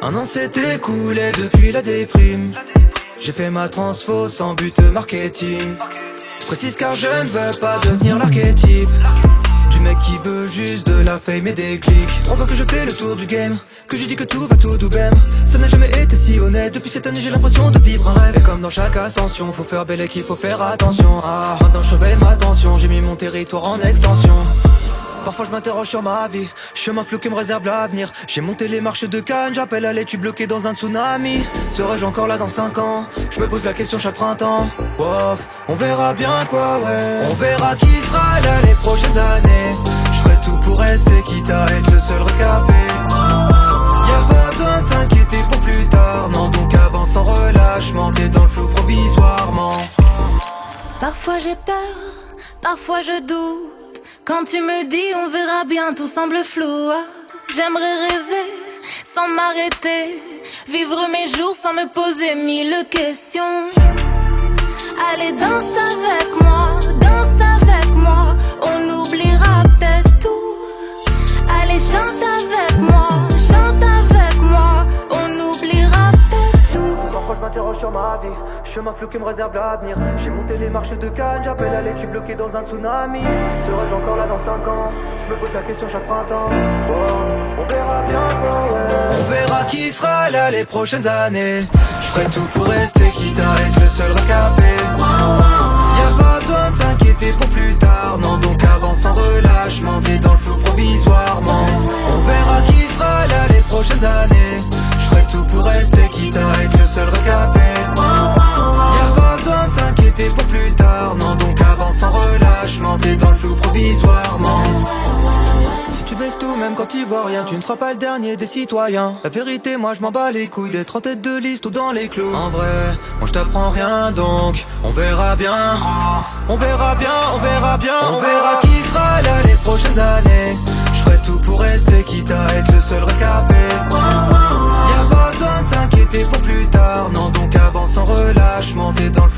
Un an s'est écoulé depuis la déprime. J'ai fait ma transfo sans but marketing. Je précise car je ne veux pas devenir l'archétype du mec qui veut juste de la fame et des clics. 3 ans que je fais le tour du game, que je dis que tout va tout doubem. Ça n'a jamais été si honnête, depuis cette année j'ai l'impression de vivre un rêve. Et comme dans chaque ascension, faut faire belle équipe, faut faire attention. Ah, maintenant je surveille ma tension, j'ai mis mon territoire en extension. Parfois je m'interroge sur ma vie, chemin flou qui me réserve l'avenir. J'ai monté les marches de Cannes, j'appelle à l'aide, tu bloqué dans un tsunami. Serais-je encore là dans 5 ans? Je me pose la question chaque printemps. Wof, on verra bien quoi, ouais. On verra qui sera là les prochaines années. Je ferai tout pour rester, quitte à être le seul rescapé. Y'a pas besoin de s'inquiéter pour plus tard, non, donc avance sans relâchement. T'es dans le flou provisoirement. Parfois j'ai peur, parfois je doute. Quand tu me dis on verra bien, tout semble flou. J'aimerais rêver sans m'arrêter, vivre mes jours sans me poser 1000 questions. Allez danse avec moi, on oubliera peut-être tout. Allez chante avec moi, on oubliera peut-être tout. Parfois je m'interroge sur ma vie, chemin flou qui me réserve l'avenir. J'ai monté les marches de Cannes, j'appelle à l'aide, je suis bloqué dans un tsunami. Serais-je encore là dans 5 ans? Je me pose la question chaque printemps. Oh, on verra bien quoi, ouais. On verra qui sera là les prochaines années. Je ferai tout pour rester, quitte à être le seul rescapé. Y'a pas besoin de s'inquiéter pour plus tard, non, donc avance sans relâchement. T'es dans le flou provisoirement. On verra qui sera là les prochaines années. Je ferai tout pour rester, quitte à être le seul rescapé. Y'a pas besoin de s'inquiéter pour plus tard, non, donc avance sans relâchement. T'es dans le flou provisoirement. Si tu baisses tout même quand tu vois rien, tu ne seras pas le dernier des citoyens. La vérité, moi je m'en bats les couilles d'être en tête de liste ou dans les clous. En vrai, moi je t'apprends rien, donc on verra bien. On verra bien, on verra bien. On verra qui sera là les prochaines années. Je ferai tout pour rester, quitte à être le seul rescapé. Y'a pas besoin de s'inquiéter pour plus tard, non, donc avance sans relâchement. T'es dans le